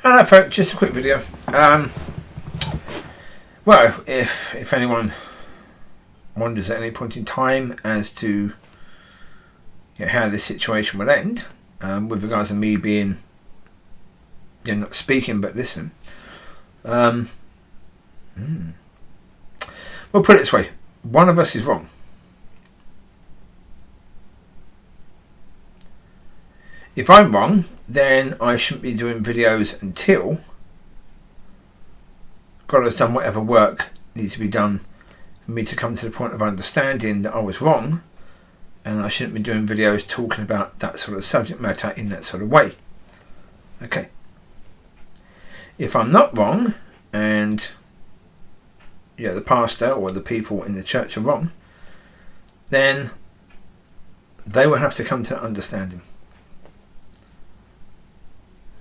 Hello folks, just a quick video. Well, if anyone wonders at any point in time as to how this situation will end, with regards to me being not speaking but listening, we'll put it this way: one of us is wrong. If I'm wrong, then I shouldn't be doing videos until God has done whatever work needs to be done for me to come to the point of understanding that I was wrong, and I shouldn't be doing videos talking about that sort of subject matter in that sort of way. Okay. If I'm not wrong, and the pastor or the people in the church are wrong, then they will have to come to understanding.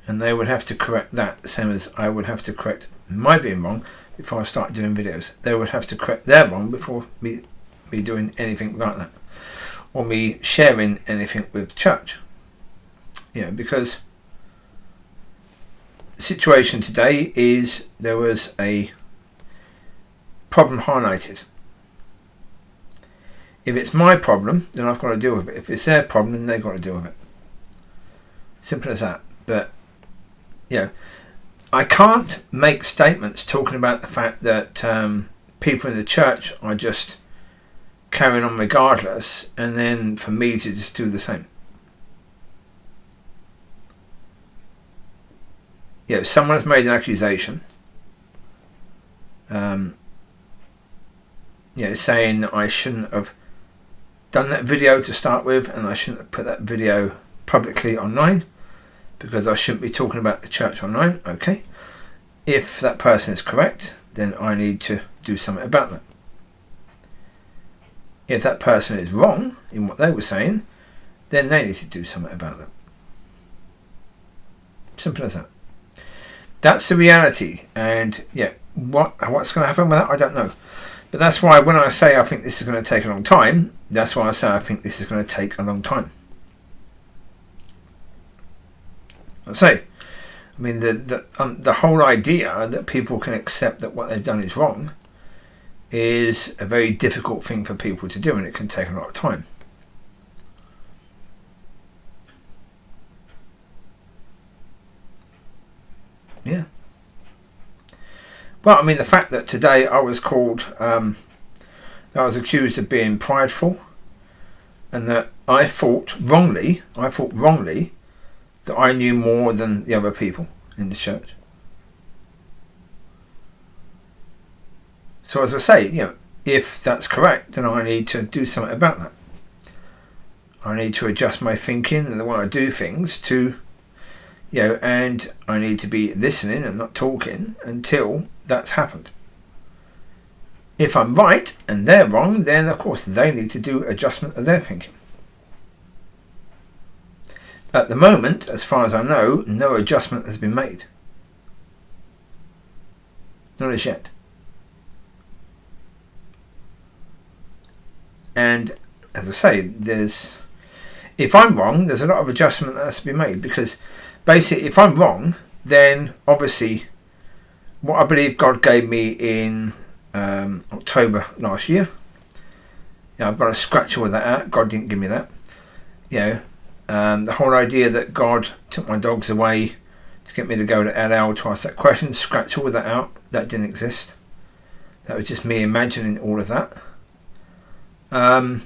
And they would have to correct that, the same as I would have to correct my being wrong before I start doing videos. They would have to correct their wrong before me doing anything like that, or me sharing anything with the church. Because the situation today is there was a problem highlighted. If it's my problem, then I've got to deal with it. If it's their problem, then they've got to deal with it. Simple as that. But I can't make statements talking about the fact that people in the church are just carrying on regardless, and then for me to just do the same. Someone has made an accusation, saying that I shouldn't have done that video to start with, and I shouldn't have put that video publicly online, because I shouldn't be talking about the church online. Okay. If that person is correct, then I need to do something about that. If that person is wrong in what they were saying, then they need to do something about that. Simple as that. That's the reality. And what's going to happen with that, I don't know. But that's why when I say I think this is going to take a long time, that's why I say I think this is going to take a long time. The whole idea that people can accept that what they've done is wrong is a very difficult thing for people to do, and it can take a lot of time. Well, the fact that today I was called, I was accused of being prideful, and that I thought wrongly that I knew more than the other people in the church. So as I say, if that's correct, then I need to do something about that. I need to adjust my thinking and the way I do things to, and I need to be listening and not talking until that's happened. If I'm right and they're wrong, then of course they need to do adjustment of their thinking. At the moment, as far as I know, no adjustment has been made. Not as yet. And as I say, if I'm wrong, there's a lot of adjustment that has to be made, because basically if I'm wrong, then obviously what I believe God gave me in October last year, I've got to scratch all that out. God didn't give me that. The whole idea that God took my dogs away to get me to go to LL to ask that question, scratch all that out. That didn't exist. That was just me imagining all of that. The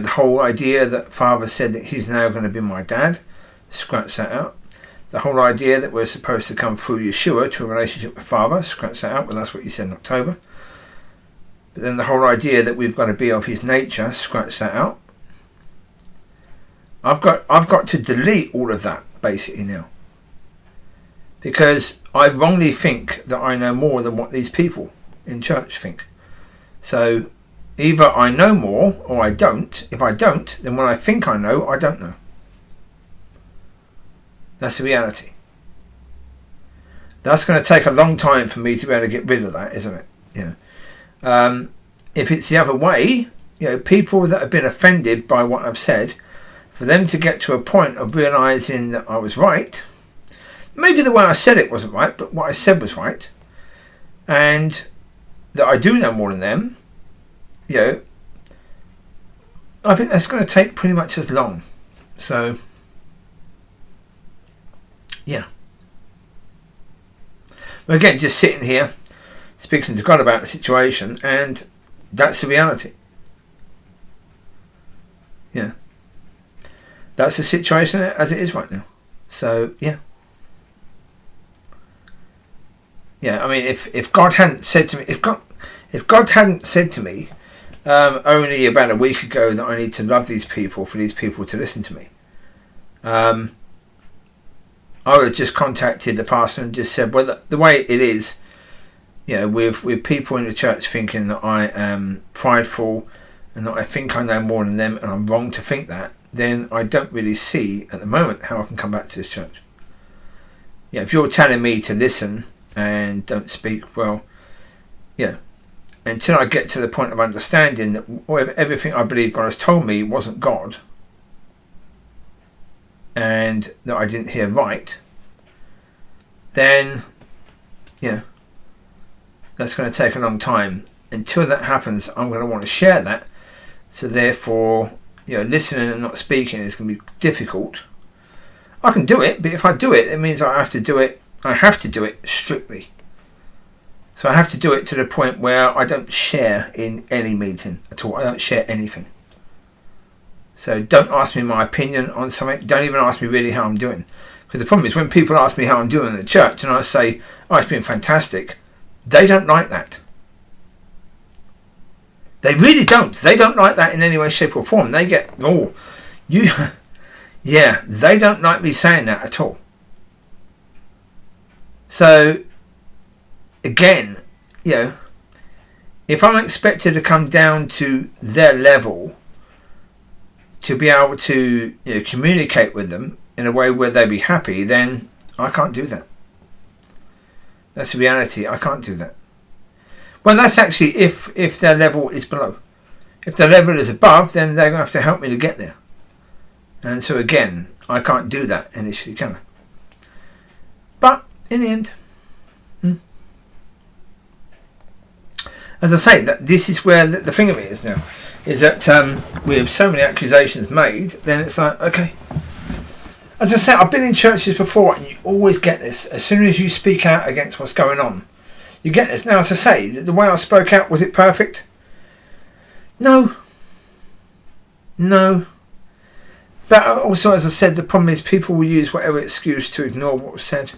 whole idea that Father said that he's now going to be my dad, scratch that out. The whole idea that we're supposed to come through Yeshua to a relationship with Father, scratch that out. Well, that's what you said in October. But then the whole idea that we've got to be of his nature, scratch that out. I've got to delete all of that basically now, because I wrongly think that I know more than what these people in church think. So either I know more or I don't. If I don't, then when I think I know, I don't know. That's the reality. That's going to take a long time for me to be able to get rid of that, isn't it? If it's the other way, people that have been offended by what I've said, for them to get to a point of realising that I was right, maybe the way I said it wasn't right, but what I said was right, and that I do know more than them, I think that's going to take pretty much as long. So, yeah. But again, just sitting here, speaking to God about the situation, and that's the reality. Yeah. That's the situation as it is right now. So, yeah. Yeah, I mean, if God hadn't said to me, if God hadn't said to me only about a week ago that I need to love these people for these people to listen to me, I would have just contacted the pastor and just said, well, the way it is, with people in the church thinking that I am prideful and that I think I know more than them and I'm wrong to think that, then I don't really see at the moment how I can come back to this church. If you're telling me to listen and don't speak, well, until I get to the point of understanding that everything I believe God has told me wasn't God, and that I didn't hear right, then that's going to take a long time. Until that happens, I'm going to want to share that. So therefore, listening and not speaking is going to be difficult. I can do it, but if I do it, it means I have to do it strictly. So I have to do it to the point where I don't share in any meeting at all. I don't share anything. So don't ask me my opinion on something. Don't even ask me really how I'm doing. Because the problem is when people ask me how I'm doing in the church and I say, oh, it's been fantastic, they don't like that. They really don't. They don't like that in any way, shape or form. They get, they don't like me saying that at all. So, again, if I'm expected to come down to their level to be able to communicate with them in a way where they'd be happy, then I can't do that. That's the reality. I can't do that. Well, that's actually if their level is below. If their level is above, then they're going to have to help me to get there. And so again, I can't do that initially, can I? But in the end, as I say, that this is where the thing of it is now, is that we have so many accusations made, then it's like, okay. As I said, I've been in churches before and you always get this. As soon as you speak out against what's going on, you get this. Now, as I say, the way I spoke out, was it perfect? No. But also, as I said, the problem is people will use whatever excuse to ignore what was said.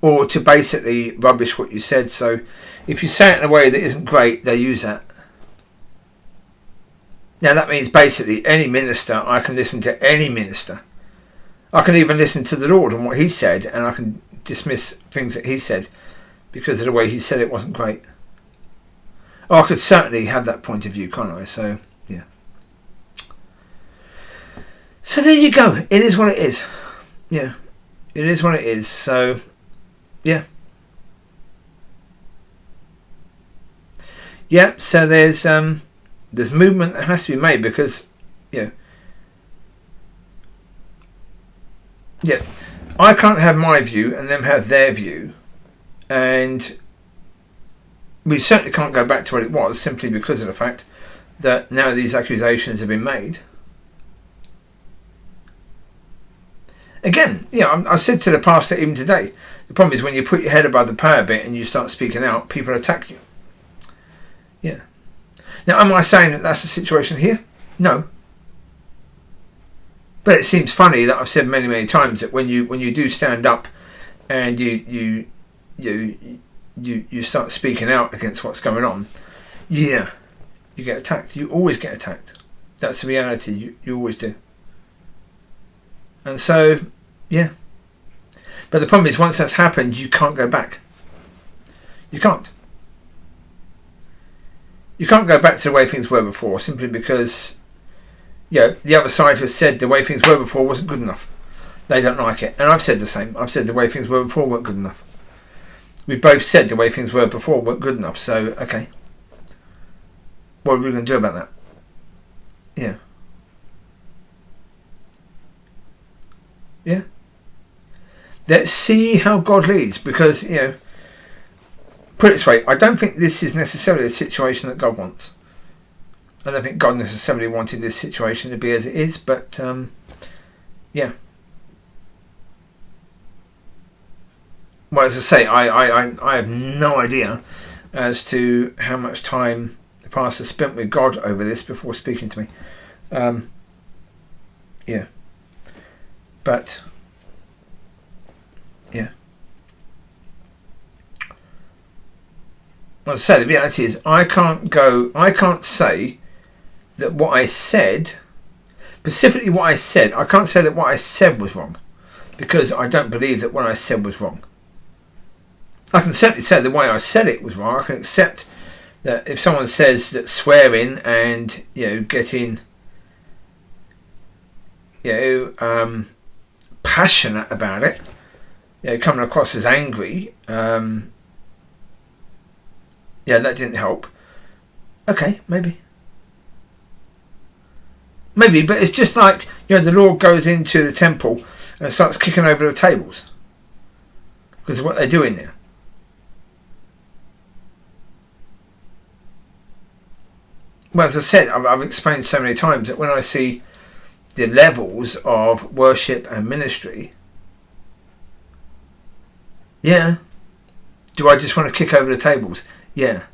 Or to basically rubbish what you said. So if you say it in a way that isn't great, they use that. Now that means basically any minister, I can listen to any minister. I can even listen to the Lord and what he said, and I can dismiss things that he said because of the way he said it wasn't great. I could certainly have that point of view, can't I? So, yeah. So there you go. It is what it is. Yeah. It is what it is. So, yeah. Yeah, so there's movement that has to be made because, I can't have my view and them have their view, and we certainly can't go back to what it was simply because of the fact that now these accusations have been made. Again, I said to the pastor even today, the problem is when you put your head above the parapet and you start speaking out, people attack you. Yeah. Now, am I saying that that's the situation here? No. But it seems funny that I've said many, many times that when you do stand up and you start speaking out against what's going on, you get attacked. You always get attacked. That's the reality. You always do. And so, yeah. But the problem is once that's happened, you can't go back. You can't. You can't go back to the way things were before simply because, the other side has said the way things were before wasn't good enough. They don't like it. And I've said the same. I've said the way things were before weren't good enough. We both said the way things were before weren't good enough. So, okay. What are we going to do about that? Yeah. Yeah. Let's see how God leads, because, you know, put it this way, I don't think this is necessarily a situation that God wants. I don't think God necessarily wanted this situation to be as it is, but yeah. Well, as I say, I have no idea as to how much time the pastor spent with God over this before speaking to me. Yeah. But, yeah. Well, as I say, the reality is I can't say that what I said, specifically what I said, I can't say that what I said was wrong, because I don't believe that what I said was wrong. I can certainly say the way I said it was wrong. I can accept that if someone says that swearing and, you know, getting, you know, passionate about it, you know, coming across as angry, yeah, that didn't help. Okay, maybe, but it's just like, you know, the Lord goes into the temple and starts kicking over the tables because of what they're doing there. Well, as I said, I've explained so many times that when I see the levels of worship and ministry, yeah, do I just want to kick over the tables? Yeah.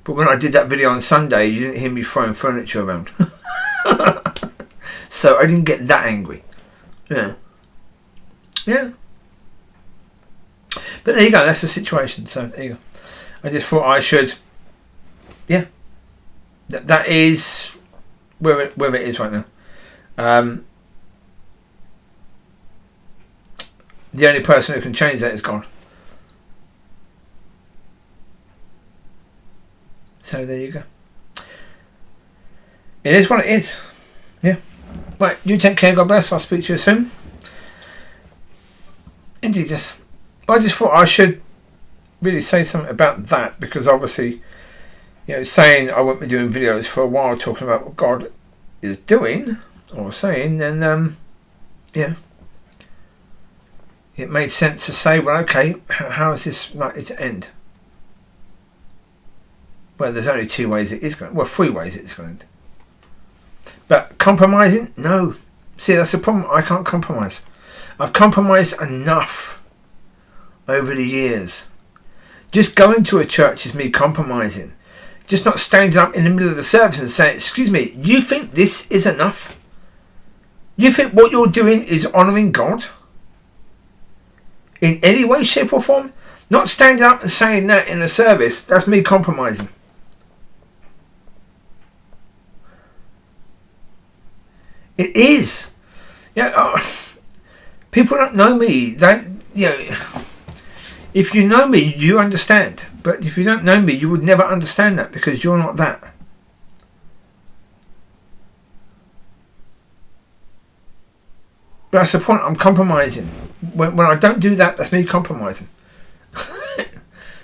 But when I did that video on Sunday, you didn't hear me throwing furniture around. So I didn't get that angry. Yeah. Yeah. But there you go, that's the situation. So there you go. I just thought I should, yeah. That is where it is right now. The only person who can change that is God. So there you go. It is what it is. Yeah. Right, you take care, God bless. I'll speak to you soon. Indeed, yes. I just thought I should really say something about that, because obviously, you know, saying I won't be doing videos for a while talking about what God is doing or saying, then yeah, it made sense to say, well, okay, how is this likely to end? Well, there's only two ways it is going. Well, three ways it's going to end. But compromising? No. See, that's the problem. I can't compromise. I've compromised enough over the years. Just going to a church is me compromising. Just not standing up in the middle of the service and saying, excuse me, you think this is enough? You think what you're doing is honouring God? In any way, shape or form? Not standing up and saying that in a service, that's me compromising. It is. Yeah, people don't know me. They, you know, if you know me, you understand. But if you don't know me, you would never understand that, because you're not that. But that's the point. I'm compromising. When I don't do that, that's me compromising.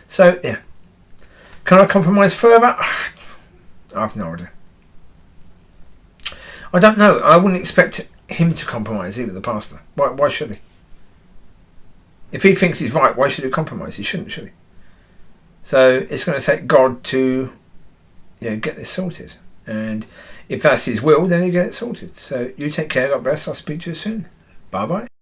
So, yeah. Can I compromise further? I have no idea. I don't know. I wouldn't expect him to compromise either, the pastor. Why should he? If he thinks he's right, why should he compromise? He shouldn't, should he? So it's going to take God to, you know, get this sorted. And if that's his will, then he'll get it sorted. So you take care, God bless. I'll speak to you soon. Bye bye.